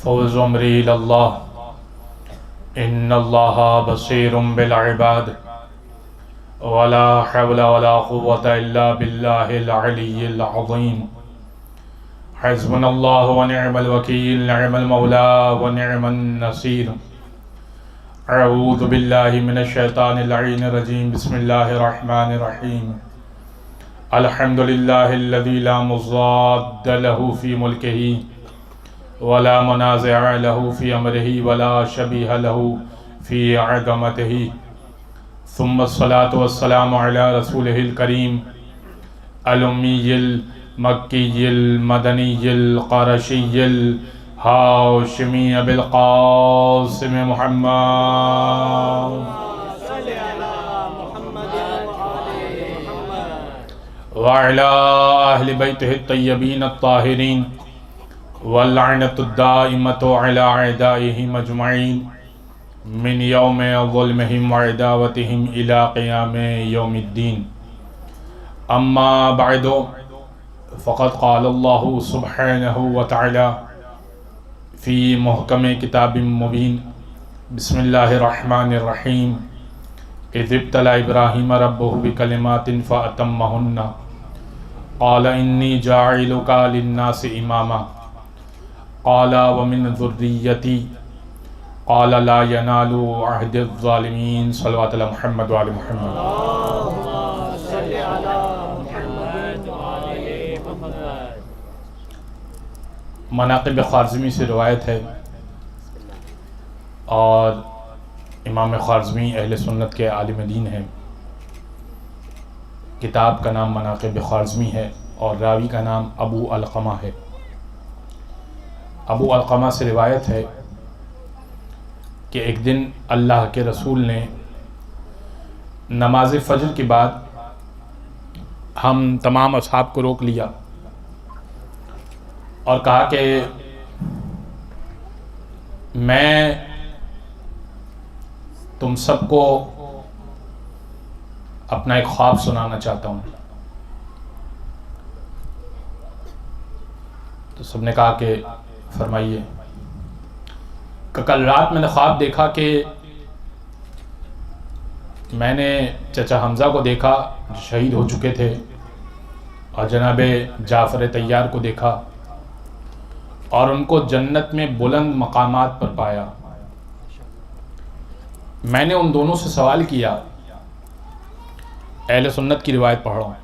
फ़ौज़ अमरी इलल्लाह इन्नल्लाह बसीरुम bill इबाद वला हौला वला कुव्वता इल्ला बिल्लाहिल अलिय्यिल अज़ीम। हस्बुनल्लाहु व निअमल वकील, निअमल मौला व निअमन नसीर। अऊज़ु बिल्लाहि मिनश शैतानिर लईनिर रजीम। बिस्मिल्लाहिर रहमानिर रहीम। अल्हम्दुलिल्लाहिल्लज़ी ला मुज़ाद्द लहू फ़ी मुल्किही वला मुनाज़िअ लहू फ़ी अम्रिही वला शबीह लहू फ़ी अज़मतिही। सुम्मस्सलातु वस्सलामु अला रसूलिहिल करीम अल उम्मीयिल मक्कीयिल मदनीयिल क़ुरैशिय्यिल हाशिमी अबिल क़ासिम मुहम्मद व अला अहलि बैतिहि तय्यबीन अत्ताहिरीन वल लअनतु दाइमतु अला अअदाइहिम अजमईन मिन यौमि ज़ुल्मिहिम व अदावतिहिम इला क़ियामि यौमिद्दीन। अम्मा बअदु फ़क़द क़ालल्लाहु सुब्हानहु व तआला फ़ी मुहकम किताबिम मुबीन। बिस्मिल्लाहिर रहमानिर रहीम। इज़ इब्तला इब्राहीम रब्बुहु बिकलिमातिन फ़अतम्महुन्ना क़ाल इन्नी जाइलुका लिन्नासि इमामा क़ाल व मिन ज़ुर्रिय्यती क़ाल ला यनालु अहदिज़ ज़ालिमीन। सल्लल्लाहु अला मुहम्मद व आलि मुहम्मद। मनाक़िब ख़ारज़मी से रिवायत है और इमाम ख़ारज़मी अहले सुन्नत के आलिम दीन हैं। किताब का नाम मनाक़िब ख़ारज़मी है और रावी का नाम अबू अलक़मा है। अबू अलक़मा से रिवायत है कि एक दिन अल्लाह के रसूल ने नमाज फ़जर के बाद हम तमाम असहाब को रोक लिया और कहा कि मैं तुम सबको अपना एक ख्वाब सुनाना चाहता हूँ। तो सबने कहा कि फरमाइए। कल रात मैंने ख्वाब देखा कि मैंने चचा हमज़ा को देखा जो शहीद हो चुके थे और जनाबे जाफ़र तैयार को देखा और उनको जन्नत में बुलंद मकामात पर पाया। मैंने उन दोनों से सवाल किया, अहले सुन्नत की रिवायत पढ़ रहा हूँ,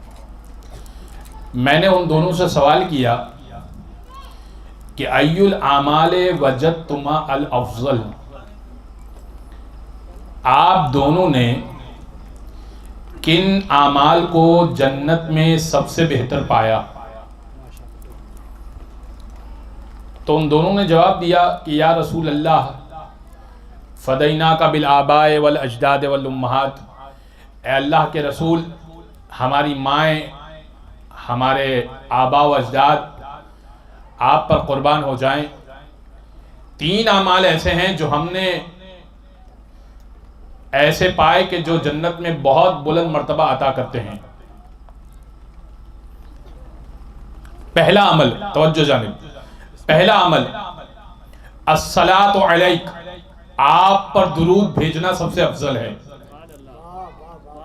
मैंने उन दोनों से सवाल किया कि अय्युल आमाले वजदतुमा अल अफ़ज़ल, आप दोनों ने किन आमाल को जन्नत में सबसे बेहतर पाया? तो उन दोनों ने जवाब दिया कि या रसूल अल्लाह, फ़दैना का बिल आबाए वल अजदाद वल उम्महात, ए अल्लाह के रसूल, हमारी माएँ, हमारे आबा व अजदाद आप पर कुर्बान हो जाएं। तीन आमाल ऐसे हैं जो हमने ऐसे पाए कि जो जन्नत में बहुत बुलंद मर्तबा अता करते हैं। पहला अमल, तवज्जो जानिब, पहला अमल अस्सलातु अलैक, आप पर दुरूद भेजना सबसे अफजल है।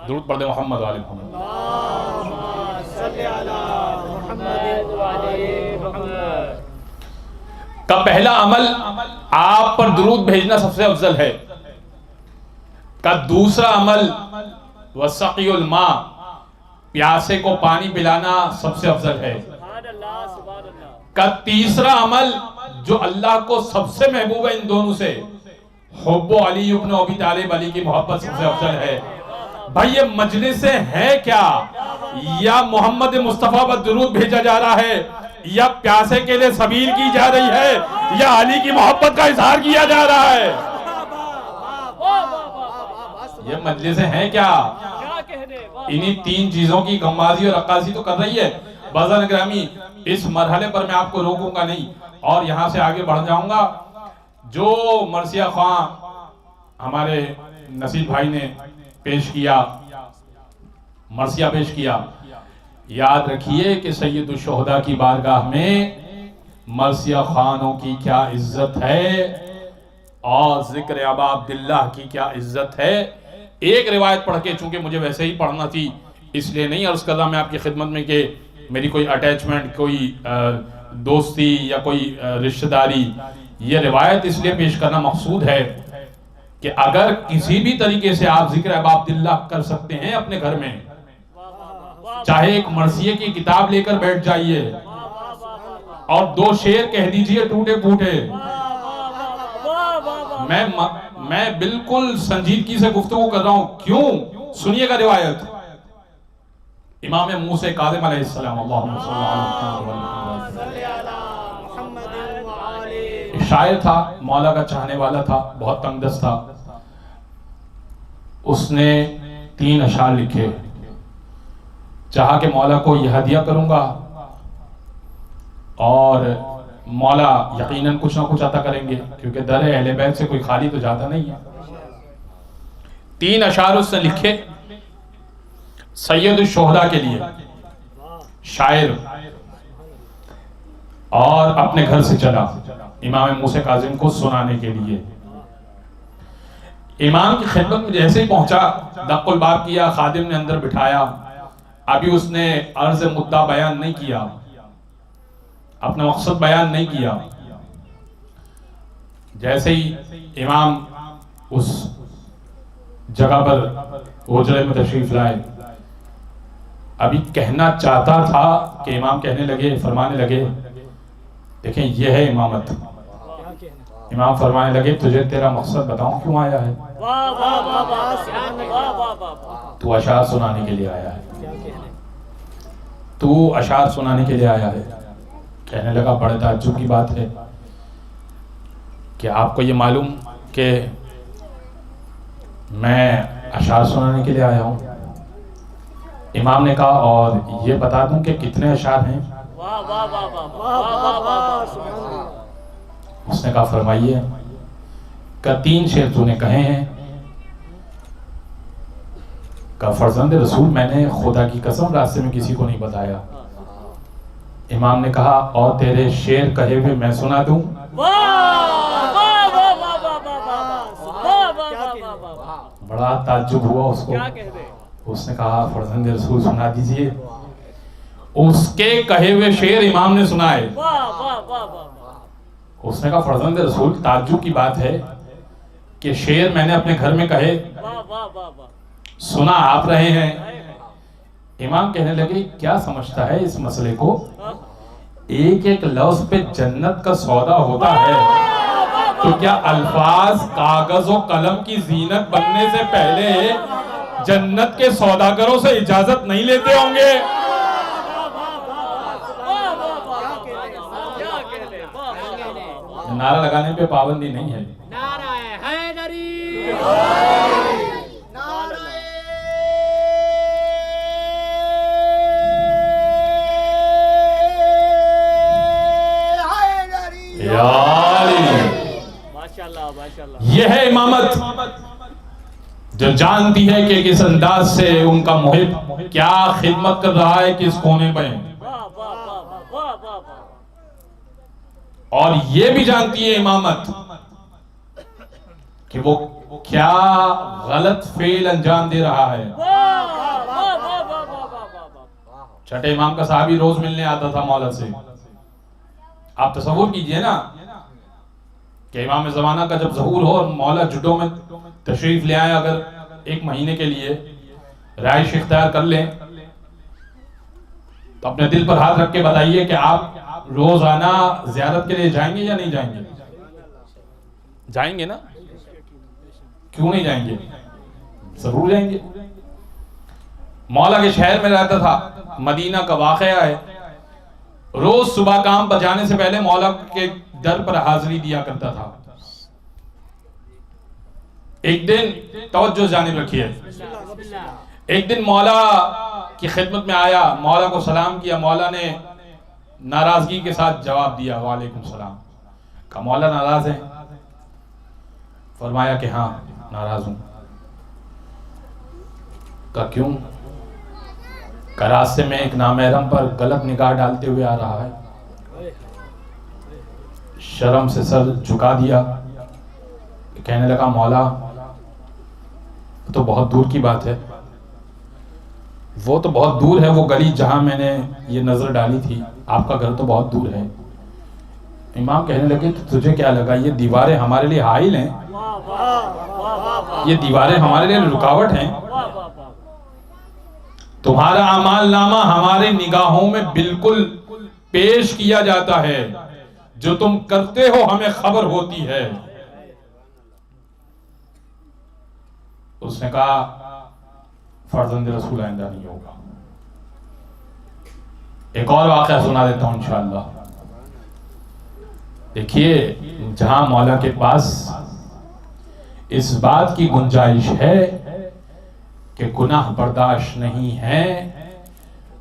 दुरूद पढ़ दे मोहम्मद वाले मोहम्मद। का पहला अमल आप पर दुरूद भेजना सबसे अफजल है। का दूसरा अमल वसक़ियुल मा, प्यासे को पानी पिलाना सबसे अफजल है। का तीसरा अमल जो अल्लाह को सबसे महबूब है इन दोनों से, हुब्बु अली इब्न अबी तालिब, अली की मोहब्बत सबसे अफजल है। भाई ये मजलिस है क्या, या मोहम्मद मुस्तफ़ा पर दुरूद भेजा जा रहा है, या प्यासे के लिए सबील की जा रही है, या अली की मोहब्बत का इजहार किया जा रहा है? ये मजलिस है क्या? इन्हीं तीन चीजों की गम्बाजी और अक्कासी तो कर रही है। बाज़ार ग्रामी, इस मरहले पर मैं आपको रोकूंगा नहीं और यहां से आगे बढ़ जाऊंगा। जो मरसिया खां हमारे नसीब भाई ने पेश किया, मरसिया पेश किया, याद रखिए कि सैयदुश शुहदा की बारगाह में मर्सिया खानों की क्या इज्जत है और जिक्र अबा अब्दुल्लाह की क्या इज्जत है। एक रिवायत पढ़ के, चूंकि मुझे वैसे ही पढ़ना थी इसलिए नहीं अर्ज कर रहा मैं आपकी खिदमत में कि मेरी कोई अटैचमेंट, कोई दोस्ती या कोई रिश्तेदारी, ये रिवायत इसलिए पेश करना मकसूद है कि अगर किसी भी तरीके से आप जिक्र अबा अब्दुल्लाह कर सकते हैं अपने घर में, चाहे एक मर्सिये की किताब लेकर बैठ जाइए और 2 शेर कह दीजिए टूटे फूटे। मैं बिल्कुल संजीदगी से गुफ्तगू कर रहा हूं। क्यों? सुनिएगा रिवायत। इमाम मूसा काज़िम अलैहिस्सलाम, शायर था, मौला का चाहने वाला था, बहुत तंगदस्त था। उसने 3 अशार लिखे, चाहा कि मौला को यह हदिया करूंगा और मौला यकीनन कुछ ना कुछ अता करेंगे, क्योंकि दर अहले बैत से कोई खाली तो जाता नहीं है। 3 अशार उसने लिखे सैयद शोहदा के लिए, शायर, और अपने घर से चला इमाम मूसा काज़िम को सुनाने के लिए। इमाम की खिदमत में जैसे ही पहुंचा, दक्कुल बाब किया, खादिम ने अंदर बिठाया। अभी उसने अर्ज मुद्दा बयान नहीं किया, अपना मकसद बयान नहीं किया। जैसे ही इमाम उस जगह पर हुजरे में तशरीफ लाए, अभी कहना चाहता था कि इमाम कहने लगे, फरमाने लगे, देखें यह है इमामत। इमाम फरमाने लगे, तुझे तेरा मकसद बताऊं क्यों आया है? तू अशार सुनाने के लिए आया है, तू अशार सुनाने के लिए आया है। कहने लगा, बड़े ताज्जुब की बात है कि आपको ये मालूम कि मैं अशार सुनाने के लिए आया हूँ? इमाम ने कहा, और ये बता दूं कि कितने अशार हैं? उसने कहा, फरमाइए। का 3 शेर तूने कहे हैं। का फर्जंद रसूल, मैंने खुदा की कसम रास्ते में किसी को नहीं बताया। इमाम ने कहा, और तेरे शेर कहे हुए मैं सुना दूं? बड़ा ताज्जुब हुआ उसको। उसने कहा, फर्जंद रसूल सुना दीजिए। उसके कहे हुए शेर इमाम ने सुनाए। उसने कहा, फर्जंद रसूल, ताज्जुब की बात है कि शेर मैंने अपने घर में कहे, सुना आप रहे हैं। इमाम कहने लगे, क्या समझता है इस मसले को? एक एक लफ्ज पे जन्नत का सौदा होता है, तो क्या अल्फाज कागज और कलम की जीनत बनने से पहले जन्नत के सौदागरों से इजाजत नहीं लेते होंगे? नारा लगाने पे पाबंदी नहीं है। नाराए हैदरी, नाराए हैदरी। माशाल्लाह माशाल्लाह। यह है इमामत, जो जानती है कि किस अंदाज से उनका मुहिब क्या खिदमत कर रहा है, किस कोने में, और ये भी जानती है इमामत कि वो क्या गलत फेल अंजाम दे रहा है। छठे इमाम का साहबी रोज मिलने आता था मौला से। आप तसव्वुर कीजिए ना कि इमाम ज़माना का जब ज़हूर हो और मौला जुडो में तशरीफ ले आए, अगर 1 महीने के लिए राइश इख्तियार कर लें, तो अपने दिल पर हाथ रख के बताइए कि आप रोजाना ज़ियारत के लिए जाएंगे या नहीं जाएंगे? जाएंगे ना? क्यों नहीं जाएंगे? जरूर जाएंगे। मौला के शहर में रहता था, मदीना का वाक़या है। रोज सुबह काम पर जाने से पहले मौला के दर पर हाजिरी दिया करता था। एक दिन, तवज्जो जानिब रखिए, एक दिन मौला की खिदमत में आया, मौला को सलाम किया। मौला ने नाराजगी के साथ जवाब दिया, वालेकुम सलाम। कहा, मौला नाराज है? फरमाया कि हाँ नाराज हूं। कहा, क्यों? का रास्ते में एक नामहरम पर गलत निगाह डालते हुए आ रहा है। शर्म से सर झुका दिया, कहने लगा मौला तो बहुत दूर की बात है, वो तो बहुत दूर है, वो गली जहां मैंने ये नजर डाली थी, आपका घर तो बहुत दूर है। इमाम कहने लगे तो तुझे क्या लगा ये दीवारें हमारे लिए हाइल हैं, ये दीवारें हमारे लिए रुकावट हैं? तुम्हारा अमाल नामा हमारे निगाहों में बिल्कुल पेश किया जाता है, जो तुम करते हो हमें खबर होती है। उसने कहा फर्जंद रसूल आइंदा नहीं होगा। एक और वाक़या सुना देता हूं इंशाअल्लाह। देखिए, जहां मौला के पास इस बात की गुंजाइश है कि गुनाह बर्दाश्त नहीं है,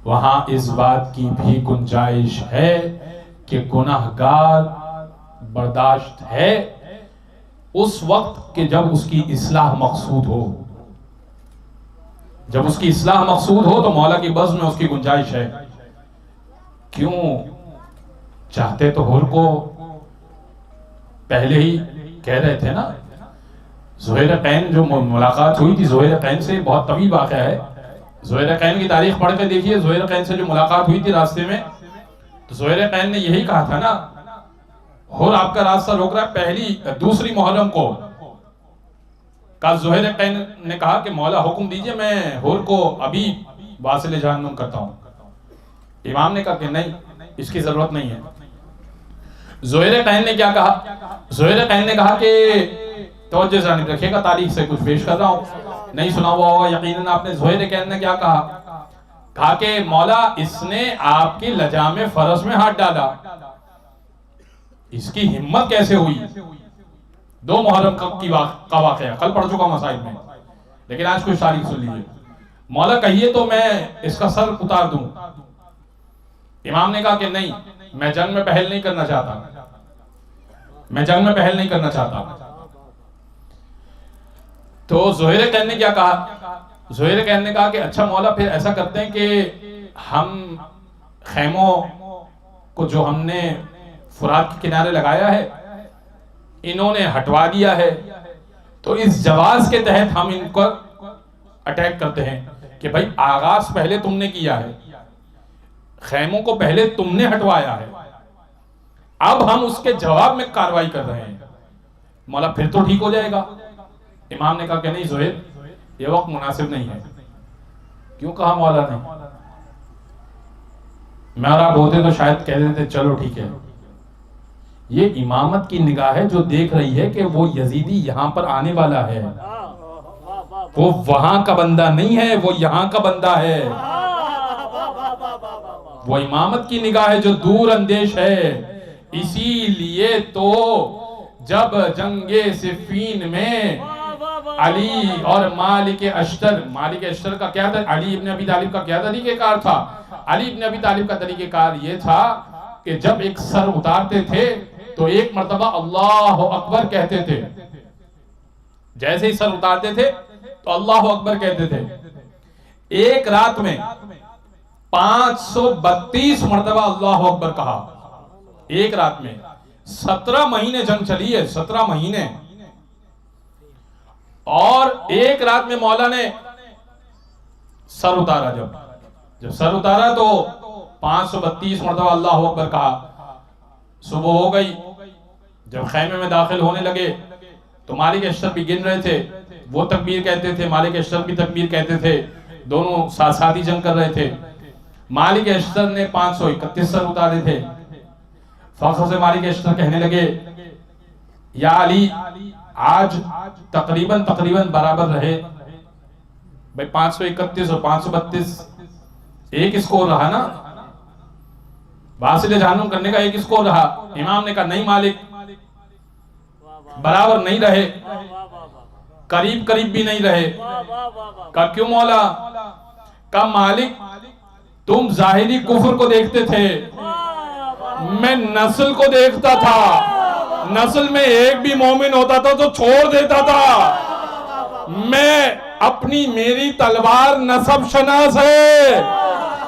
वहां इस बात की भी गुंजाइश है कि गुनाहगार बर्दाश्त है उस वक्त के जब उसकी इस्लाह मकसूद हो। जब उसकी इस्लाह मकसूद हो तो मौला की बज़्म में उसकी गुंजाइश है। क्यों? चाहते तो हुर को पहले ही कह रहे थे ना, ज़ुहैर कैन जो मुलाकात हुई थी ज़ुहैर कैन से, बहुत तवील वाक़या है। ज़ुहैर कैन की तारीख पढ़ के देखिए, ज़ुहैर कैन से जो मुलाकात हुई थी रास्ते में, तो ज़ुहैर कैन ने यही कहा था ना, हुर आपका रास्ता रोक रहा है दूसरी मुहर्रम को। कल ज़ुहैर कैन ने कहा कि मौला हुक्म दीजिए, मैं हुर को अभी वासिल जहन्नुम करता हूं। इमाम ने कहा कि नहीं, इसकी जरूरत नहीं है। ज़ुहैर कैन ने क्या कहा? ज़ुहैर कैन ने कहा कि तवज्जो से रखिएगा, तारीख से कुछ पेश कर रहा हूं, नहीं सुना हुआ होगा यकीनन आपने। ज़ुहैर कैन ने क्या कहा? कहा कि मौला इसने आपकी लजाम फरस में हाथ डाला, इसकी हिम्मत कैसे हुई? 2 मुहर्रम का वाक़या कल पढ़ चुका मसाइल में, लेकिन आज कुछ तारीख सुन लीजिए। मौला कहिए तो मैं इसका सर उतार दूं। इमाम ने कहा कि नहीं, मैं जंग में पहल नहीं करना चाहता, मैं जंग में पहल नहीं करना चाहता। तो ज़ुहैर कैन ने क्या कहा? ज़ुहैर कैन ने कहा कि अच्छा मौला, फिर ऐसा करते हैं कि हम खैमों को जो हमने फुरात के किनारे लगाया है इन्होंने हटवा दिया है, तो इस जवाज के तहत हम इनको अटैक करते हैं कि भाई आगाज पहले तुमने किया है, खैमों को पहले तुमने हटवाया है, अब हम उसके जवाब में कार्रवाई कर रहे हैं। मौला फिर तो ठीक हो जाएगा। इमाम ने कहा कि नहीं ज़ुहैर, ये वक्त मुनासिब नहीं है। क्यों कहा मौला ने? मैं और आप होते तो शायद कह देते चलो ठीक है। ये इमामत की निगाह है जो देख रही है कि वो यजीदी यहां पर आने वाला है, वो वहां का बंदा नहीं है, वो यहां का बंदा है। वो इमामत की निगाह है जो दूर अंदेश है। इसीलिए तो जब जंगे सिफ़ीन में अली और मालिक अश्तर का क्या था? अली इब्न अबी तालिब का क्या तरीक़ेकार था? अली इब्न अबी तालिब का तरीक़ेकार ये था कि जब एक सर उतारते थे तो एक मर्तबा अल्लाह अकबर कहते थे, जैसे ही सर उतारते थे तो अल्लाह अकबर कहते थे। एक रात में 532 मर्तबा अल्लाह अकबर कहा, एक रात में। 17 महीने जंग चली है, 17 महीने। और एक रात में मौला ने सर उतारा, जब सर उतारा तो 532 मर्तबा अल्लाह अकबर कहा। सुबह हो गई, जब खैमे में दाखिल होने लगे तो मालिक अश्तर भी गिन रहे थे, वो तकबीर कहते थे, मालिक अश्तर भी तकबीर कहते थे, दोनों साथ साथ ही जंग कर रहे थे। मालिक अश्तर ने 531 सर उतारे थे। फख्र से मालिक अश्तर कहने लगे, या अली, आज तकरीबन बराबर रहे भाई, 531 और 532 एक स्कोर रहा ना, वासिल जहन्नुम करने का एक स्कोर रहा। इमाम ने कहा नहीं मालिक, बराबर नहीं रहे, करीब करीब भी नहीं रहे। कहा क्यों मौला? कहा मालिक, तुम जाहिरी कुफ्र को देखते थे, मैं नस्ल को देखता था। नस्ल में एक भी मोमिन होता था तो छोड़ देता था। मेरी तलवार नसब शनास है,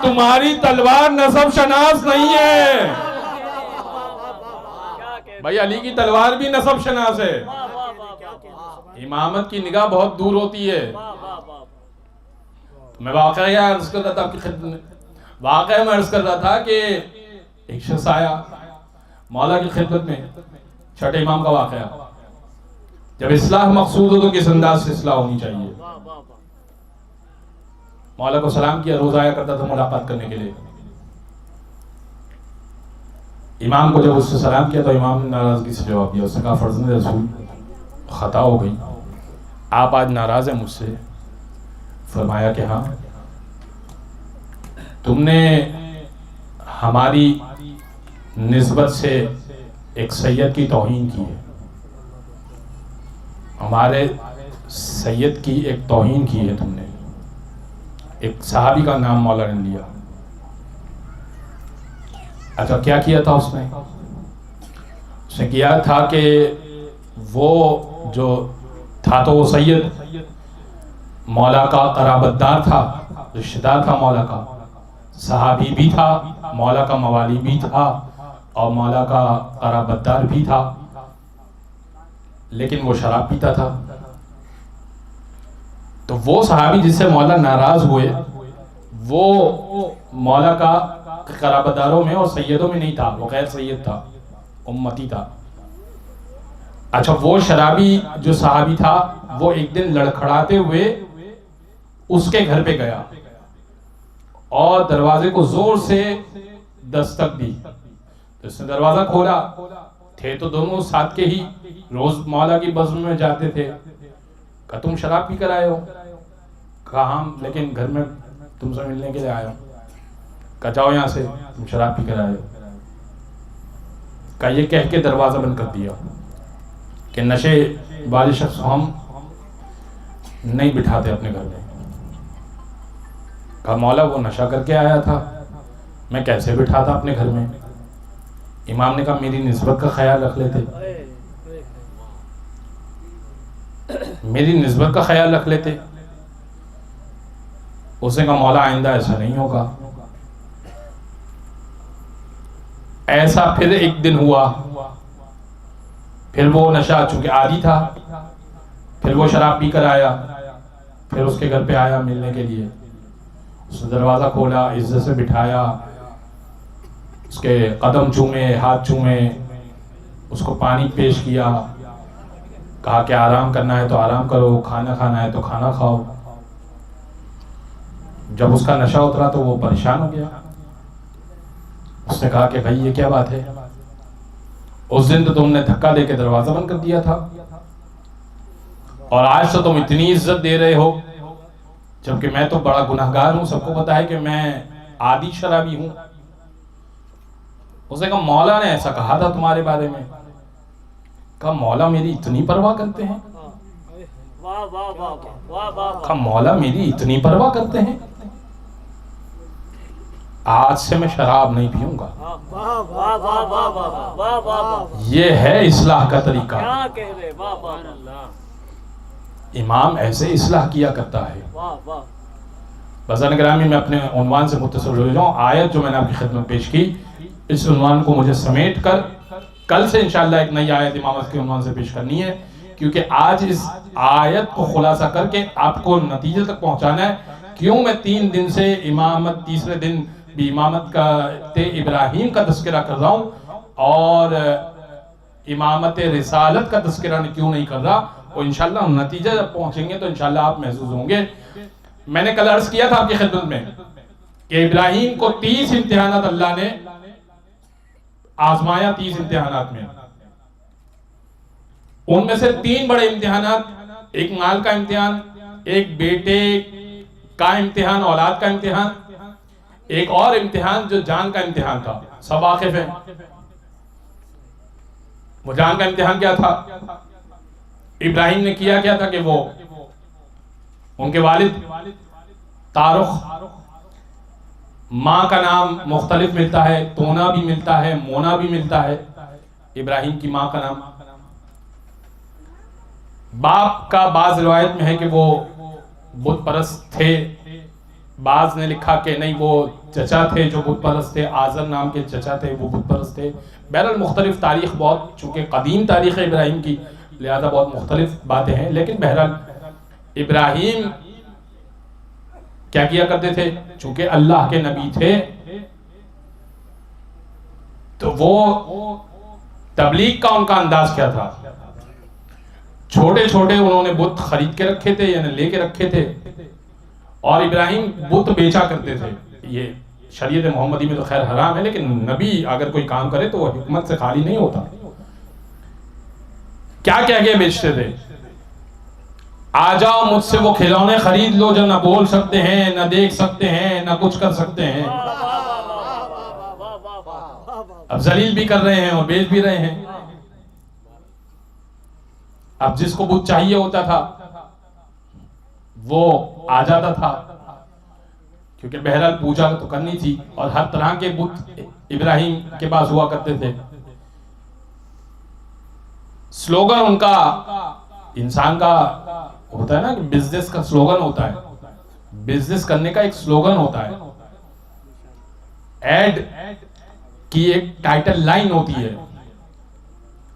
तुम्हारी तलवार नसब शनास नहीं है। भाई अली की तलवार भी नसब शनास है। वाह वाह वाह इमामत की निगाह बहुत दूर होती है। मैं वाकया अर्ज कर रहा था आपकी खिदमत में, वाकया में अर्ज कर रहा था कि एक शख्स आया मौला की खिदमत में, छठे इमाम का वाकया। जब इस्लाह मकसूद हो तो किस अंदाज से इस्लाह होनी चाहिए। मौला को सलाम किया, रोज आया करता था मुलाकात करने के लिए। इमाम को जब उससे सलाम किया तो इमाम ने नाराजगी से जवाब दिया। उसने कहा फर्जंद रसूल खता हो गई, आप आज नाराज हैं मुझसे। फरमाया कि हाँ, तुमने हमारी निस्बत से एक सैयद की तौहीन की है, हमारे सैयद की एक तौहीन की है तुमने। एक सहाबी का नाम मौला ने लिया। अच्छा, क्या किया था उसने? उसने किया था कि वो जो था तो वो सैयद मौला का कराबतदार था, रिश्तेदार था मौला का, सहाबी भी था, मौला का मवाली भी था और मौला का कराबतदार भी था, लेकिन वो शराब पीता था। तो वो सहाबी जिससे मौला नाराज हुए वो मौला का कराबतदारों में और सैयदों में नहीं था, वो गैर सैयद था, उम्मती था। अच्छा, वो शराबी जो सहाबी था वो एक दिन लड़खड़ाते हुए उसके घर पे गया और दरवाजे को जोर से दस्तक दी। तो उसने दरवाजा खोला, थे तो दोनों साथ के ही, रोज मौला की बज़्म में जाते थे। कहा तुम शराब पी कर आए हो? कहा हम, लेकिन घर में तुमसे मिलने के लिए आया हूं। कहा जाओ यहां से, तुम शराब पी कर आए हो। कहा ये कह के दरवाजा बंद कर दिया कि नशे वाले शख्स हम नहीं बिठाते अपने घर में। कहा मौला वो नशा करके आया था, मैं कैसे बिठाता अपने घर में? इमाम ने कहा मेरी निस्बत का ख्याल रख लेते, मेरी निस्बत का ख्याल रख लेते। उसने कहा मौला आइंदा ऐसा नहीं होगा। ऐसा फिर एक दिन हुआ, फिर वो नशा चूंकि आदी था, फिर वो शराब पी कर आया, फिर उसके घर पे आया मिलने के लिए। उसने दरवाजा खोला, इज्जत से बिठाया, उसके कदम चूमे, हाथ चूमे, उसको पानी पेश किया, कहा कि आराम करना है तो आराम करो, खाना खाना है तो खाना खाओ। जब उसका नशा उतरा तो वो परेशान हो गया। उसने कहा कि भाई ये क्या बात है, उस दिन तो तुमने धक्का देके दरवाजा बंद कर दिया था और आज तो तुम इतनी इज्जत दे रहे हो, जबकि मैं तो बड़ा गुनहगार हूं, सबको पता है कि मैं आदी शराबी हूं। उसने कहा मौला ने ऐसा कहा था तुम्हारे बारे में। कहा मौला मेरी इतनी परवाह करते हैं? कहा मौला मेरी इतनी परवाह करते हैं, आज से मैं शराब नहीं पीऊंगा। ये है इस्लाह का तरीका। इमाम ऐसे इस्लाह किया करता है। बज़ान ग्रामी में अपने उन्वान से मुत्तसिल हो जाऊं। आयत जो मैंने आपकी खिदमत पेश की, इस उन्वान को मुझे समेट कर कल से इंशाअल्लाह एक नई आयत इमामत के उन्वान से पेश करनी है, क्योंकि आज इस आयत को खुलासा करके आपको नतीजे तक पहुंचाना है। क्यों मैं 3 दिन से इमामत, तीसरे दिन भी इमामत का इब्राहिम का तस्करा कर रहा हूँ और इमामत रिसालत का तस्करा क्यों नहीं कर रहा, और इंशाअल्लाह नतीजा जब पहुंचेंगे तो इंशाअल्लाह आप महसूस होंगे। मैंने कल अर्ज किया था आपकी खिदमत में कि इब्राहिम को 30 इम्तिहानात अल्लाह ने आजमाया। 30 इम्तिहानात में उनमें से 3 बड़े इम्तिहानात, एक माल का इम्तिहान, एक बेटे का इम्तिहान, औलाद का इम्तिहान, एक और इम्तिहान जो जान का इम्तिहान था। सब वाकिफ है। वो जान का इम्तिहान क्या था? इब्राहिम ने किया क्या था कि वो उनके वालिद तारुख, माँ का नाम मुख्तलिफ मिलता है, तोना भी मिलता है, मोना भी मिलता है। इब्राहिम की माँ का नाम, बाप का बाज रिवायत में है कि वो बुत परस्त थे, बाज ने लिखा कि नहीं वो चचा थे जो बुत परस्त थे, आज़र नाम के चचा थे वो बुत परस्त थे। बहरहाल मुख्तलिफ तारीख, बहुत चूँकि कदीम तारीख़ है इब्राहिम की, लिहाजा बहुत मुख्तलिफ बातें हैं। लेकिन बहरहाल इब्राहिम क्या किया करते थे, चूँकि अल्लाह के नबी थे तो वो तबलीग का उनका अंदाज क्या था, छोटे छोटे उन्होंने बुत खरीद के रखे थे यानी लेके रखे थे, और इब्राहिम बुत बेचा करते थे। ये शरीयत मोहम्मदी में तो खैर हराम है, लेकिन नबी अगर कोई काम करे तो वो हिकमत से खाली नहीं होता। क्या क्या क्या बेचते थे, आ जाओ मुझसे वो खिलौने खरीद लो जो ना बोल सकते हैं, ना देख सकते हैं, ना कुछ कर सकते हैं। अब जलील भी कर रहे हैं और बेच भी रहे हैं। अब जिसको बुत चाहिए होता था वो आ जाता था, क्योंकि बहरहाल पूजा तो करनी थी और हर तरह के बुत इब्राहिम के पास हुआ करते थे। स्लोगन उनका, इंसान का होता है ना कि बिजनेस का स्लोगन होता है, बिजनेस करने का एक स्लोगन होता है, एड की एक टाइटल लाइन होती है।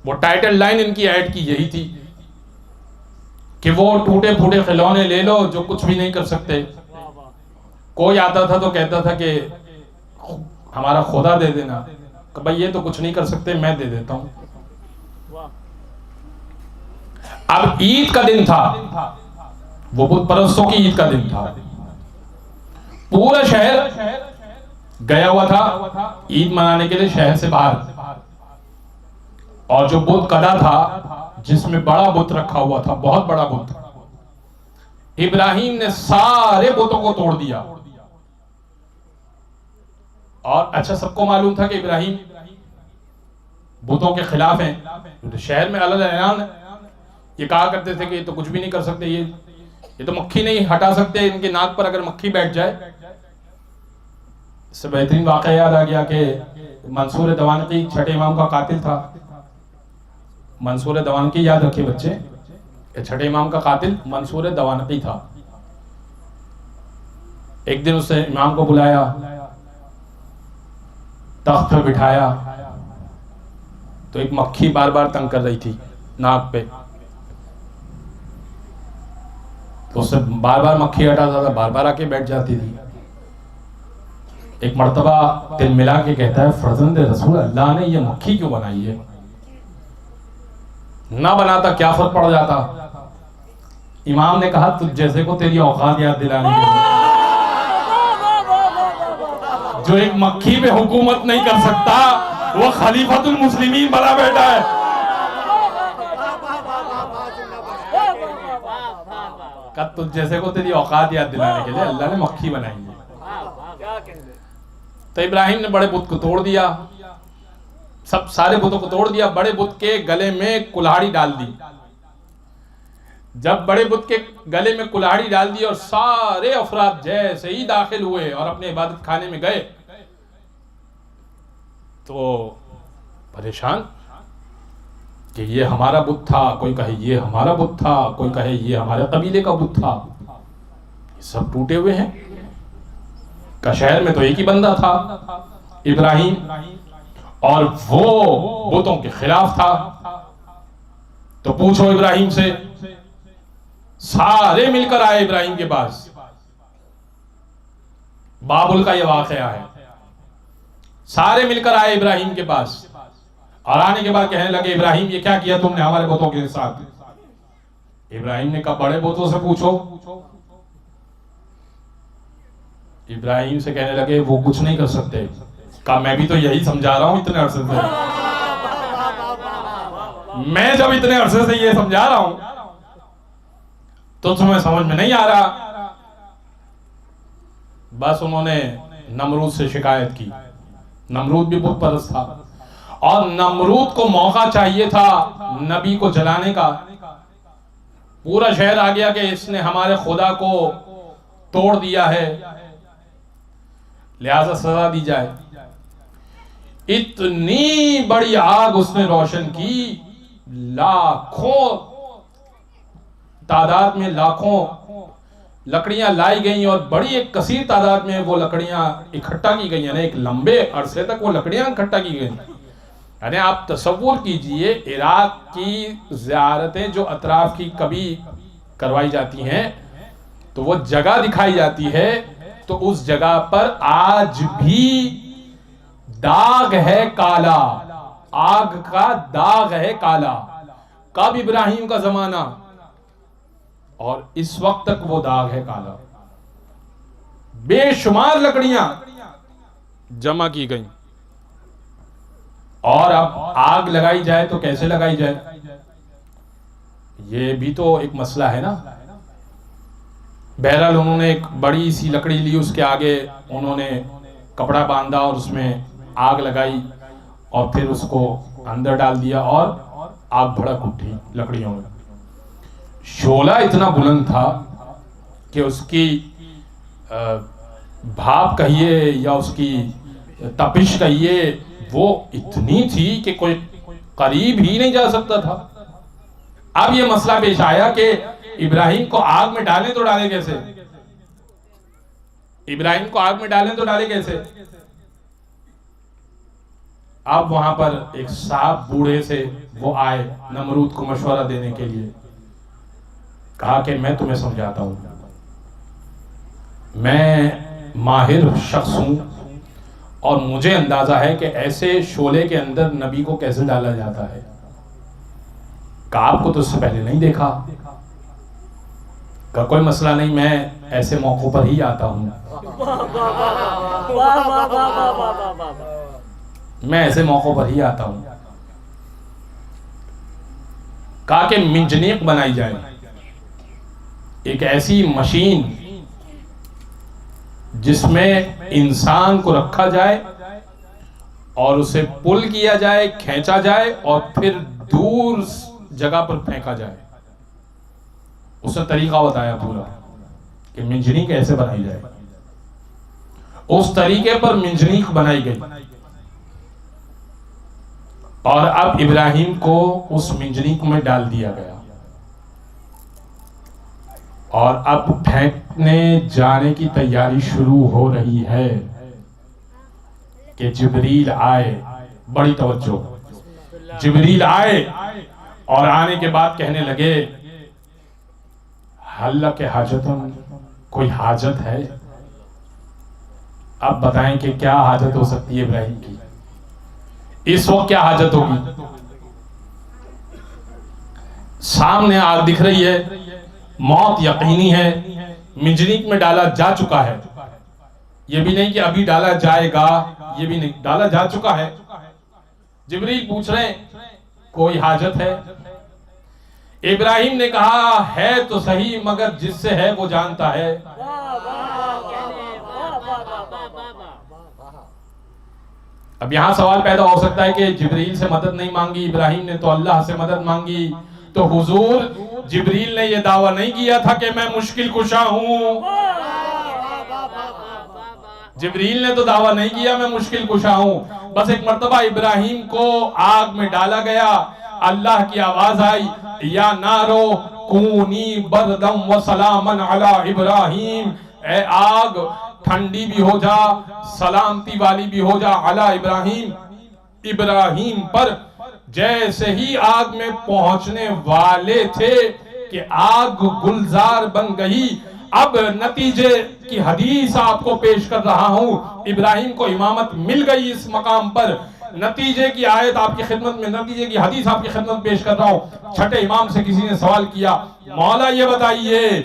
वो टाइटल लाइन इनकी ऐड की यही थी कि वो टूटे फूटे खिलौने ले लो जो कुछ भी नहीं कर सकते। कोई आता था तो कहता था कि हमारा खुदा दे देना, कि भाई ये तो कुछ नहीं कर सकते, मैं दे देता हूं। अब ईद का दिन था, वो बुत परस्तों की ईद का दिन था, पूरा शहर गया हुआ था ईद मनाने के लिए शहर से बाहर, और जो बुत कदा था जिसमें बड़ा बुत रखा हुआ था, बहुत बड़ा बुत, इब्राहिम ने सारे बुतों को तोड़ दिया। और अच्छा, सबको मालूम था कि इब्राहिम बुतों के खिलाफ हैं, तो शहर में अलग ऐलान ये कहा करते थे कि ये तो कुछ भी नहीं कर सकते, ये तो मक्खी नहीं हटा सकते, इनके नाक पर अगर मक्खी बैठ जाए। इससे बेहतरीन वाक़या याद आ गया कि मंसूर दवानकी छठे इमाम का कातिल था। मंसूर दवानकी याद रखे बच्चे, छठे इमाम का कातिल मंसूर दवानकी था। एक दिन उसने इमाम को बुलाया, तख्त पर बिठाया, तो एक मक्खी बार बार तंग कर रही थी नाक पे, तो उससे बार बार मक्खी हटाता था, बार बार आके बैठ जाती थी। एक मर्तबा दिल मिला के कहता है, फर्जंद रसूल, अल्लाह ने ये मक्खी क्यों बनाई है, ना बनाता क्या फर्क पड़ जाता। इमाम ने कहा, तुझ जैसे को तेरी औकात याद दिलाने के लिए, जो एक मक्खी पे हुकूमत नहीं कर सकता वो खलीफतुल मुस्लिमीन बना बैठा है। तुझ जैसे को तेरी औकात याद दिलाने के लिए अल्लाह ने मक्खी बनाई है। तो इब्राहिम ने बड़े बुत को तोड़ दिया, सब सारे बुतों को तोड़ दिया, बड़े बुत के गले में कुल्हाड़ी डाल दी। जब बड़े बुत के गले में कुल्हाड़ी डाल दी और सारे अफराद जैसे ही दाखिल हुए और अपने इबादत खाने में गए तो परेशान कि ये हमारा बुत था, कोई कहे ये हमारा बुत था, कोई कहे ये हमारे कबीले का बुत था, ये सब टूटे हुए हैं। का शहर में तो एक ही बंदा था इब्राहिम, और वो बुतों के खिलाफ था। तो पूछो इब्राहिम से, सारे मिलकर आए इब्राहिम के पास। बाबुल का यह वाकया है, सारे मिलकर आए इब्राहिम के पास और आने के बाद कहने लगे, इब्राहिम ये क्या किया तुमने हमारे बुतों के साथ। इब्राहिम ने कहा, बड़े बुतों से पूछो। इब्राहिम से कहने लगे, वो कुछ नहीं कर सकते। कहा, मैं भी तो यही समझा रहा हूं इतने अरसे से, मैं जब इतने अरसे से ये समझा रहा हूं तो तुम्हें समझ में नहीं आ रहा। बस उन्होंने नमरूद से शिकायत की। नमरूद भी बुत परस्त था और नमरूद को मौका चाहिए था नबी को जलाने का। पूरा शहर आ गया कि इसने हमारे खुदा को तोड़ दिया है, लिहाजा सजा दी जाए। इतनी बड़ी आग उसने रोशन की, लाखों तादाद में लाखों लकड़ियां लाई गई और बड़ी एक कसीर तादाद में वो लकड़ियां इकट्ठा की गई, यानी एक लंबे अरसे तक वो लकड़ियां इकट्ठा की गई। यानी आप तसव्वुर कीजिए, इराक की ज़ियारतें जो अतराफ की कभी करवाई जाती हैं तो वो जगह दिखाई जाती है, तो उस जगह पर आज भी दाग है काला, आग का दाग है काला। कब? इब्राहिम का जमाना, और इस वक्त तक वो दाग है काला। बेशुमार लकड़ियां जमा की गई, और अब आग लगाई जाए तो कैसे लगाई जाए, ये भी तो एक मसला है ना। बहरहाल उन्होंने एक बड़ी सी लकड़ी ली, उसके आगे उन्होंने कपड़ा बांधा और उसमें आग लगाई और फिर उसको अंदर डाल दिया और आग भड़क उठी लकड़ियों में। शोला इतना बुलंद था कि उसकी भाप कहिए या उसकी तपिश कहिए, वो इतनी थी कि कोई करीब ही नहीं जा सकता था। अब ये मसला पेश आया कि इब्राहिम को आग में डालें तो डालें कैसे, इब्राहिम को आग में डालें तो डालें कैसे। अब वहां पर एक साहब बूढ़े से वो आए नमरूद को मशवरा देने के लिए, कहा कि मैं तुम्हें समझाता हूं, मैं माहिर शख्स हूं और मुझे अंदाजा है कि ऐसे शोले के अंदर नबी को कैसे डाला जाता है। कहा आपको तो उससे पहले नहीं देखा। का कोई मसला नहीं, मैं ऐसे मौकों पर ही आता हूं, मैं ऐसे मौकों पर ही आता हूं। कहा कि मिंजनीक बनाई जाए, एक ऐसी मशीन जिसमें इंसान को रखा जाए और उसे पुल किया जाए, खींचा जाए और फिर दूर जगह पर फेंका जाए। उसने तरीका बताया पूरा कि मिंजनीक कैसे बनाई जाए। उस तरीके पर मिंजनीक बनाई गई और अब इब्राहिम को उस मिंजनीक में डाल दिया गया और अब फेंकने जाने की तैयारी शुरू हो रही है कि जिब्रील आए। बड़ी तवज्जो, जिब्रील आए और आने के बाद कहने लगे, हल्ला के हाजतन, कोई हाजत है? अब बताएं कि क्या हाजत हो सकती है इब्राहिम की, इस वक्त क्या हाजत होगी। सामने आग दिख रही है, मौत यकीनी है, मिंजनीक में डाला जा चुका है, ये भी नहीं कि अभी डाला जाएगा, ये भी नहीं, डाला जा चुका है। जिब्रील पूछ रहे कोई हाजत है? इब्राहिम ने कहा है तो सही, मगर जिससे है वो जानता है। अब यहां सवाल पैदा हो सकता है कि जिब्रील से मदद नहीं मांगी इब्राहिम ने, तो अल्लाह से मदद मांगी। तो हुजूर, जिब्रील ने यह दावा नहीं किया था कि मैं मुश्किल कुशा हूं। जिब्रील ने तो दावा नहीं किया मैं मुश्किल कुशा हूं। बस एक मर्तबा इब्राहिम को आग में डाला गया, अल्लाह की आवाज आई, या नारो कूनी बरदम व सलामन अला इब्राहिम, ए आग ठंडी भी हो जा, सलामती वाली भी हो जा अला इब्राहिम, इब्राहिम पर। जैसे ही आग में पहुंचने वाले थे कि आग गुलजार बन गई। अब नतीजे की हदीस आपको पेश कर रहा हूं। इब्राहिम को इमामत मिल गई इस मकाम पर। नतीजे की आयत आपकी खिदमत में, नतीजे की हदीस आपकी खिदमत में पेश कर रहा हूं। छठे इमाम से किसी ने सवाल किया, मौला ये बताइए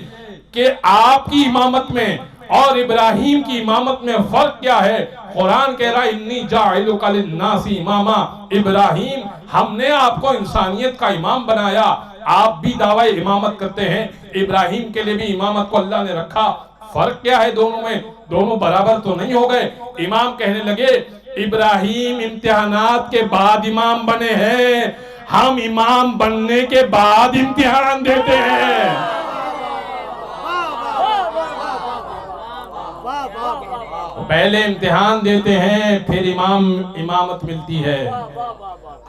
कि आपकी इमामत में और इब्राहिम की इमामत में फर्क क्या है? कुरान कह रहा है इन्नी जाइलुका लिन्नासी इमामा। इब्राहिम, हमने आपको इंसानियत का इमाम बनाया, आप भी दावा इमामत करते हैं, इब्राहिम के लिए भी इमामत को अल्लाह ने रखा। फर्क क्या है दोनों में? दोनों बराबर तो नहीं हो गए। इमाम कहने लगे इब्राहिम इम्तिहानात के बाद इमाम बने हैं, हम इमाम बनने के बाद इम्तिहान देते हैं। पहले इम्तिहान देते हैं, फिर इमामत मिलती है।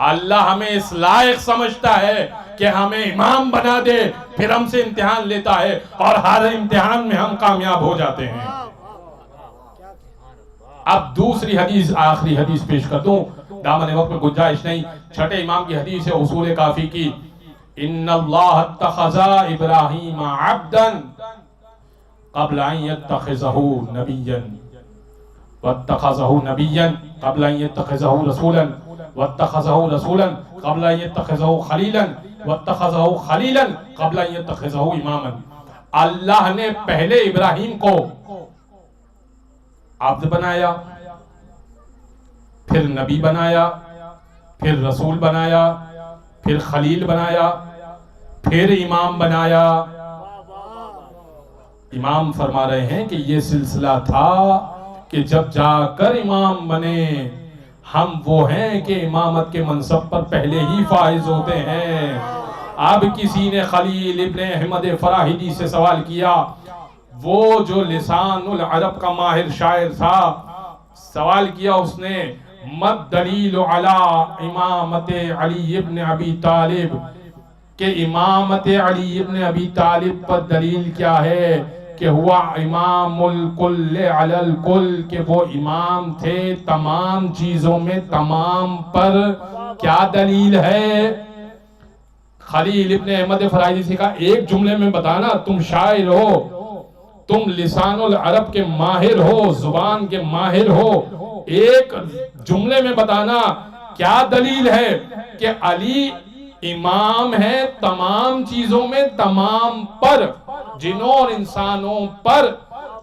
अल्लाह हमें इस लायक समझता है कि हमें इमाम बना दे, फिर हमसे इम्तिहान लेता है और हर इम्तिहान में हम कामयाब हो जाते हैं। अब दूसरी हदीस, आखिरी हदीस पेश कर दूं, दामन वक्त में गुंजाइश नहीं। छठे इमाम की हदीस है उसूल काफी की, इन्नल्लाह इत्तखज़ा इब्राहीम अब्दन क़ब्ल अन यत्तखिज़हु नबिय्यन वत्तखज़हु नबिय्यन क़ब्ल अन यत्तखिज़हु रसूलन वत्तखज़हु रसूलन क़ब्ल अन यत्तखिज़हु खलीलन वत्तखज़हु खलीलन क़ब्ल अन यत्तखिज़हु इमामन। अल्लाह ने पहले इब्राहीम को अब्द बनाया, फिर नबी बनाया, फिर रसूल बनाया, फिर खलील बनाया, फिर इमाम बनाया। इमाम फरमा रहे हैं कि ये सिलसिला था कि जब जाकर इमाम बने, हम वो हैं कि इमामत के मनसब पर पहले ही फाइज होते हैं। अब किसी ने खलील इब्ने अहमद फराहिदी से सवाल किया, वो जो लिसानुल अरब का माहिर शायर था, सवाल किया उसने, मद दलील अला इमामत अली इब्न अबी तालिब, के इमामत अली इब्न अबी तालिब पर दलील क्या है कि हुआ इमामुल कुल्ल अलल कुल, के वो इमाम थे तमाम चीजों में तमाम पर, क्या दलील है? खलील इब्ने अहमद फराइदी से कहा, एक जुमले में बताना, तुम शायर हो, तुम लिसानुल अरब के माहिर हो, जुबान के माहिर हो, एक जुमले में बताना क्या दलील है कि अली इमाम है तमाम चीजों में तमाम पर, जिनों और इंसानों पर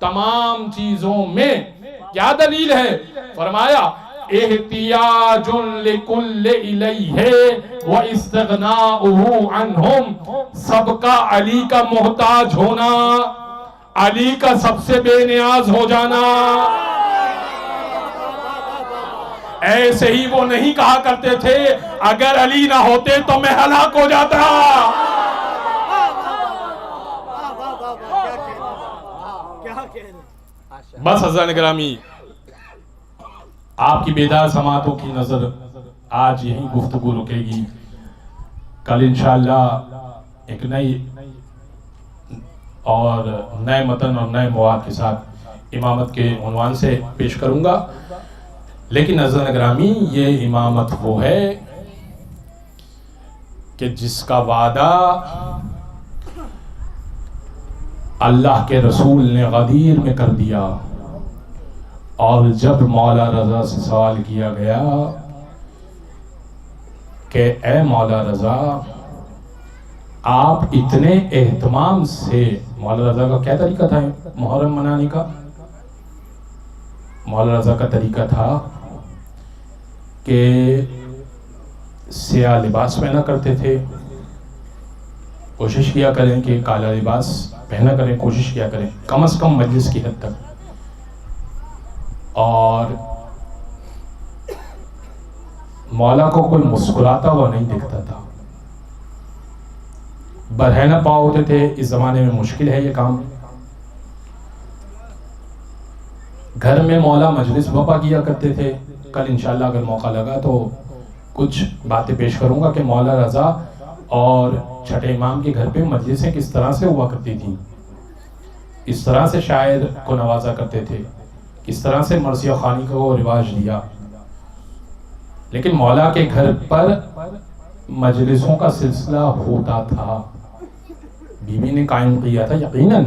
तमाम चीजों में, क्या दलील है? फरमाया, एहतियाजुन लिकुल्लि इलैहि व इस्तिगनाउहु अन्हुम, सबका अली का मोहताज होना, अली का सबसे बेनियाज हो जाना। ऐसे ही वो नहीं कहा करते थे, अगर अली ना होते तो मैं हलाक हो जाता। बस हज़रात गिरामी, आपकी बेदार समातों की नजर आज यही गुफ्तगू रुकेगी। कल इंशाअल्लाह एक नई और नए मतन और नए मवाद के साथ इमामत के उन्वान से पेश करूंगा। लेकिन हज़रात गिरामी, ये इमामत वो है कि जिसका वादा अल्लाह के रसूल ने गदीर में कर दिया, और जब मौला रजा से सवाल किया गया कि ए मौला रजा, आप इतने एहतमाम से, मौला रजा का क्या तरीका था मुहर्रम मनाने का? मौला रजा का तरीका था कि स्याह लिबास पहना करते थे। कोशिश किया करें कि काला लिबास पहना करें, कोशिश किया करें कम से कम मजलिस की हद तक। और मौला को कोई मुस्कुराता हुआ नहीं दिखता था, बरहना पाव होते थे। इस जमाने में मुश्किल है ये काम। घर में मौला मजलिस बपा किया करते थे। कल इंशाल्लाह अगर मौका लगा तो कुछ बातें पेश करूंगा कि मौला रजा और छठे इमाम के घर पे मजलिसें किस तरह से हुआ करती थी, इस तरह से शायर को नवाजा करते थे, किस तरह से मरसिया खानी को रिवाज दिया। लेकिन मौला के घर पर मजलिसों का सिलसिला होता था, बीवी ने कायम किया था यकीनन,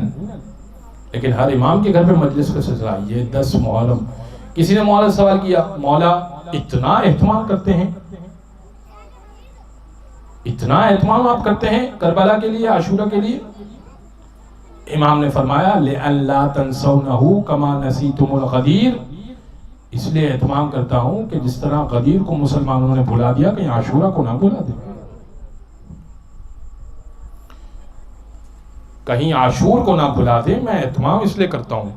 लेकिन हर इमाम के घर पे मजलिस का सिलसिला। ये 10 मुहर्रम, किसी ने मौला से सवाल किया, मौला इतना एहतमाम करते हैं, इतना एहतमाम आप करते हैं करबला के लिए, आशूरा के लिए? इमाम ने फरमाया, लिअल्ला तंसौनहु कमा नसीतुमुल गदीर, इसलिए एहतमाम करता हूं कि जिस तरह गदीर को मुसलमानों ने भुला दिया, कहीं आशूरा को ना भुला दे। कहीं आशूर को ना भुला दे। मैं एहतमाम इसलिए करता हूं,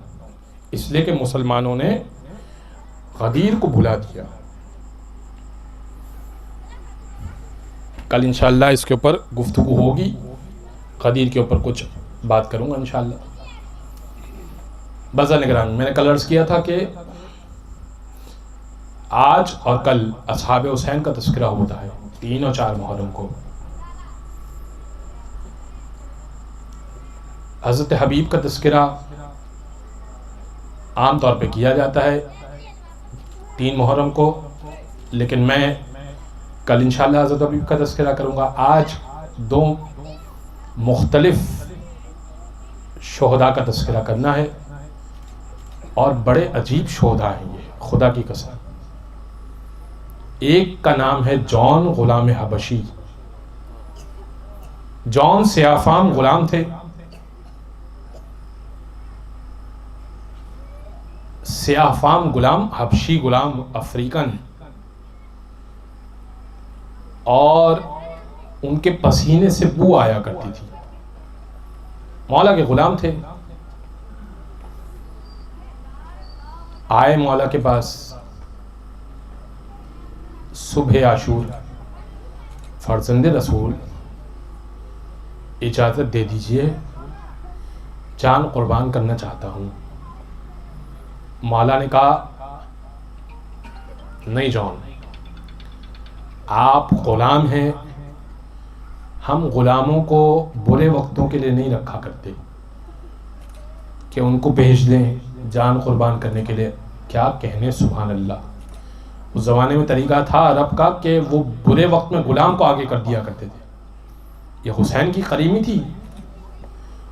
इसलिए कि मुसलमानों ने गदीर को भुला दिया। कल इंशाअल्लाह इसके ऊपर गुफ्तगू होगी, गदीर के ऊपर कुछ बात करूंगा इंशाअल्लाह। बज़ा निगरान मैंने कल अर्ज़ किया था कि आज और कल असहाब हुसैन का तज़किरा होता है 3 और 4 मुहर्रम को। हज़रत हबीब का तज़किरा आम तौर पे किया जाता है 3 मुहर्रम को, लेकिन मैं कल इंशाअल्लाह हज़रत हबीब का तज़किरा करूँगा। आज 2 मुख्तलिफ शोहदा का तज़किरा करना है और बड़े अजीब शोहदा हैं ये, खुदा की कसम। एक का नाम है जॉन गुलाम हबशी। जॉन सियाफाम गुलाम थे। सियाफाम गुलाम, हबशी गुलाम, अफ्रीकन, और उनके पसीने से बू आया करती थी। मौला के गुलाम थे। आए मौला के पास सुबह आशूर, फर्जंदे रसूल इजाज़त दे दीजिए, जान कुर्बान करना चाहता हूँ। मौला ने कहा नहीं जॉन, आप गुलाम हैं, हम गुलामों को बुरे वक्तों के लिए नहीं रखा करते कि उनको भेज दें जान कुर्बान करने के लिए। क्या कहने, सुभान अल्लाह। उस ज़माने में तरीका था अरब का कि वो बुरे वक्त में गुलाम को आगे कर दिया करते थे। ये हुसैन की करीमी थी।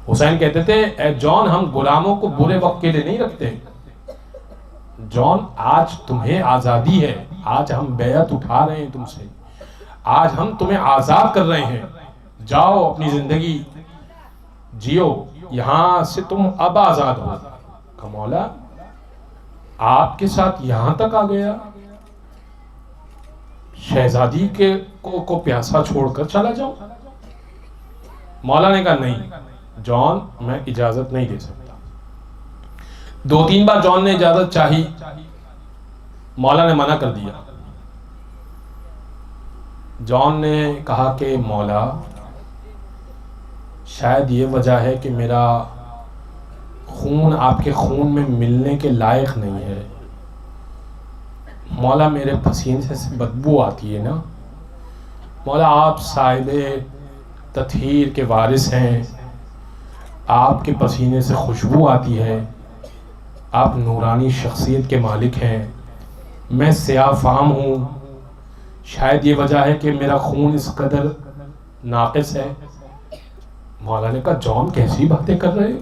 हुसैन कहते थे ए जॉन, हम गुलामों को बुरे वक्त के लिए नहीं रखते। जॉन, आज तुम्हें आज़ादी है, आज हम बैयत उठा रहे हैं तुमसे, आज हम तुम्हें आज़ाद कर रहे हैं, जाओ अपनी ज़िंदगी जियो, यहाँ से तुम अब आज़ाद हो। कमौला आपके साथ यहाँ तक आ गया, शहजादी के को प्यासा छोड़कर चला जाओ। मौला ने कहा नहीं जॉन, मैं इजाज़त नहीं दे सकता। 2-3 बार जॉन ने इजाज़त चाही, मौला ने मना कर दिया। जॉन ने कहा कि मौला शायद ये वजह है कि मेरा खून आपके खून में मिलने के लायक नहीं है। मौला मेरे पसीने से बदबू आती है ना। मौला आप साहिबे तत्हीर के वारिस हैं, आपके पसीने से खुशबू आती है, आप नूरानी शख्सियत के मालिक हैं, मैं सियाफाम हूँ, शायद ये वजह है कि मेरा खून इस कदर नाक़िस है। मौला ने कहा जॉन कैसी बातें कर रहे हो,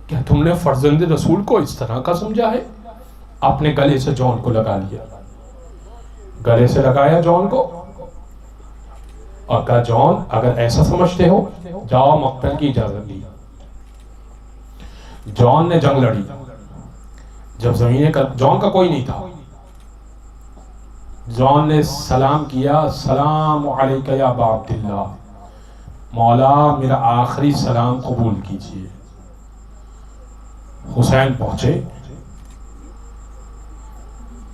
क्या तुमने फर्जंद रसूल को इस तरह का समझा है? आपने गले से जॉन को लगा लिया, गले से लगाया जॉन को और कहा जॉन अगर ऐसा समझते हो जाओ मक्तल की इजाजत दी। जॉन ने जंग लड़ी। जब ज़मीन का जॉन का कोई नहीं था, जॉन ने सलाम किया, सलाम अलैका या अबा अब्दिल्लाह, मौला मेरा आखिरी सलाम कबूल कीजिए। हुसैन पहुंचे,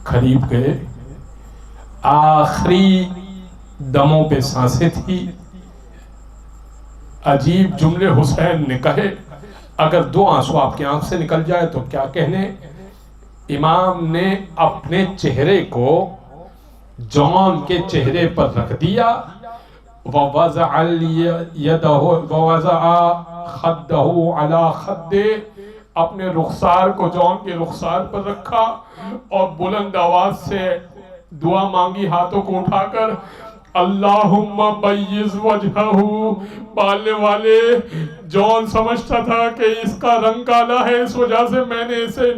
करीब गए, आखिरी दमों पे सांसें थी। अजीब जुमले हुसैन ने कहे, अगर 2 आंसू आपकी आंख से निकल जाए तो क्या कहने। इमाम ने अपने चेहरे को जॉन के चेहरे पर रख दिया, अपने रुखसार को जॉन के रुखसार पर रखा और बुलंद आवाज से दुआ मांगी, हाथों को उठाकर अल्लाहुम्मा बय्यिज़ वजहहू। पालने वाले जॉन समझता था कि इसका रंग काला है, इस वजह से मैंने इसे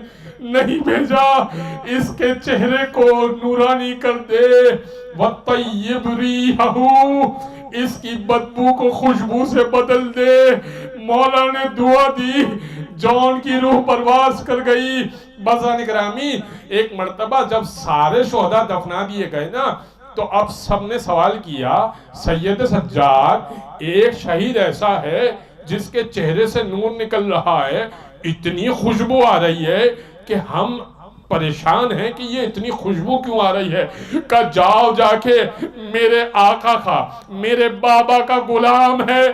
नहीं भेजा, इसके चेहरे को नूरानी कर दे। वत्तय्यिब रिहहू, इसकी बदबू को खुशबू से बदल दे। मौला ने दुआ दी, जॉन की रूह परवास कर गई। बज़ान करामी, एक मर्तबा जब सारे शोहदा दफना दिए गए ना, तो अब सबने सवाल किया, सैयद सज्जाद एक शहीद ऐसा है जिसके चेहरे से नूर निकल रहा है, इतनी खुशबू आ रही है कि हम परेशान हैं कि ये इतनी खुशबू क्यों आ रही है। कहा जाओ जाके मेरे आका का, मेरे बाबा का गुलाम है,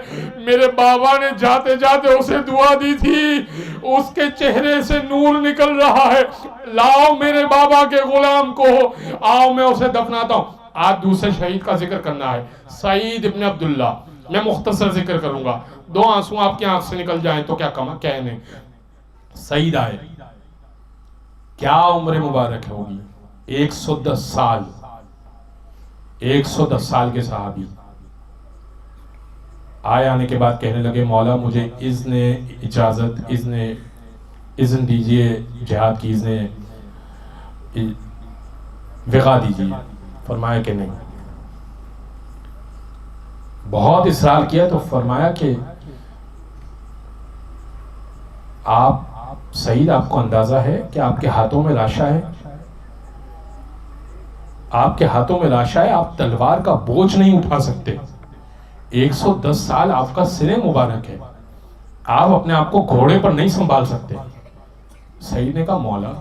मेरे बाबा ने जाते जाते उसे दुआ दी थी, उसके चेहरे से नूर निकल रहा है, लाओ मेरे बाबा के गुलाम को, आओ मैं उसे दफनाता हूं। आज दूसरे शहीद का जिक्र करना है, सईद इब्न अब्दुल्ला। मैं मुख्तसर जिक्र करूंगा, 2 आंसू आपकी आंख से निकल जाएं तो क्या कमा कहने। सईद आए, क्या उम्र मुबारक होगी, 110 साल, 110 साल के सहाबी आए। आने के बाद कहने लगे मौला मुझे इज़्न दीजिए, जिहाद की इज़्न विगा दीजिए। फरमाया कि नहीं। बहुत इसरार किया तो फरमाया कि आप सईद, आपको अंदाजा है कि आपके हाथों में लाशा है, आपके हाथों में लाशा है, आप तलवार का बोझ नहीं उठा सकते। 110 साल आपका सिरे मुबारक है, आप अपने आप को घोड़े पर नहीं संभाल सकते। सईद ने कहा मौला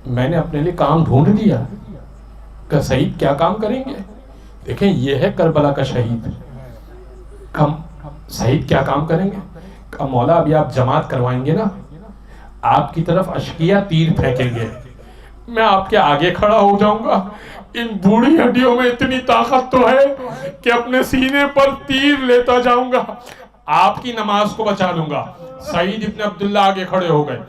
मैंने अपने लिए काम ढूंढ लिया। का सईद क्या काम करेंगे? देखें यह है करबला का शहीद। कम शहीद क्या काम करेंगे? का मौला अभी आप जमात करवाएंगे ना, आपकी तरफ अशकिया तीर फेंकेंगे, मैं आपके आगे खड़ा हो जाऊंगा। इन बूढ़ी हड्डियों में इतनी ताकत तो है कि अपने सीने पर तीर लेता जाऊंगा, आपकी नमाज को बचा लूंगा। सईद इब्न अब्दुल्ला आगे खड़े हो गए।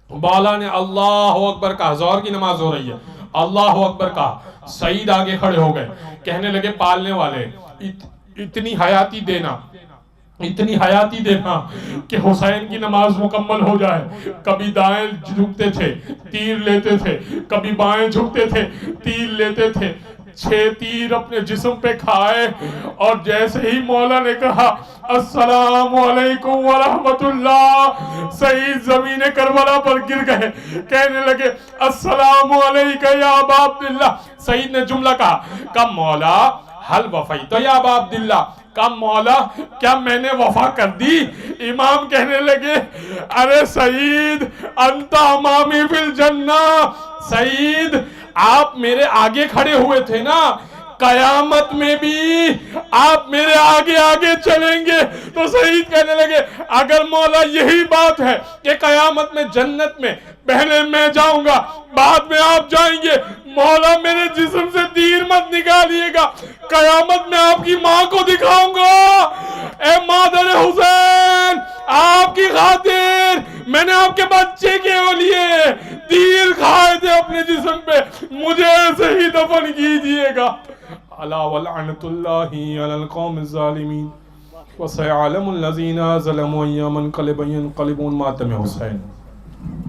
बाला ने अल्लाह अकबर कहा, ज़ोहर की नमाज हो रही है, अल्लाह अकबर कहा। सईद आगे खड़े हो गए, कहने लगे पालने वाले इतनी हयाती देना, इतनी हयाती देना कि हुसैन की नमाज मुकम्मल हो जाए। कभी दाएं झुकते थे तीर लेते थे, कभी बाएं झुकते थे तीर लेते थे। 6 तीर अपने जिस्म पे खाए और जैसे ही मौला ने कहा अस्सलामु अलैकुम व रहमतुल्लाह, सईद जमीन करबला पर गिर गए। कहने लगे अस्सलामु अलैका या अबा अब्दुल्लाह। सईद ने जुमला कहा मौला हल वफई तो या अबा अब्दुल्लाह, का मौला क्या मैंने वफा कर दी? इमाम कहने लगे अरे सईद अंता अमामी फिल जन्ना, सईद आप मेरे आगे खड़े हुए थे ना, कयामत में भी आप मेरे आगे आगे चलेंगे। तो सईद कहने लगे अगर मौला यही बात है कि कयामत में जन्नत में पहले मैं जाऊंगा बाद में आप जाएंगे, मौला मेरे जिस्म से तीर मत निकालिएगा, कयामत में आपकी माँ को दिखाऊंगा। ए मादर हुसैन, आपकी खातिर मैंने आपके बच्चे के लिए तीर खाए थे अपने जिस्म पे, मुझे ऐसे ही दफन कीजिएगा। अला वलअनतुल्लाहि अलल कौमिज़ ज़ालिमीन व सयअलमुल लज़ीना ज़लमू अय्यामन क़लबन यनक़लिबून। मातम हुसैन।